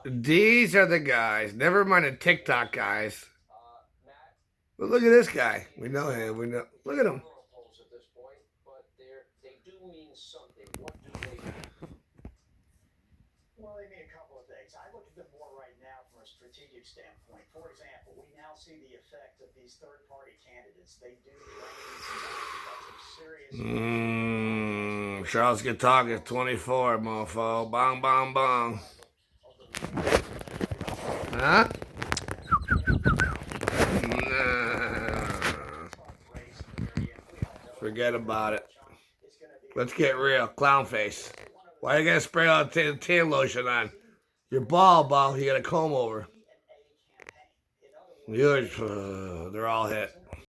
These are the guys. Never mind the TikTok guys. But look at this guy. We know him. We know. Look at him. Well, they mean a couple of things. I look at them more right now from a strategic standpoint. For example, we now see the effect of these third-party candidates. They do raise that's some serious. Charles Guitar 24, mofo. Bong, bong, bong. Huh? Nah. Forget about it. Let's get real. Clown face. Why you gotta spray all the tail lotion on? Your bald, you gotta comb over. Yours, they're all hit.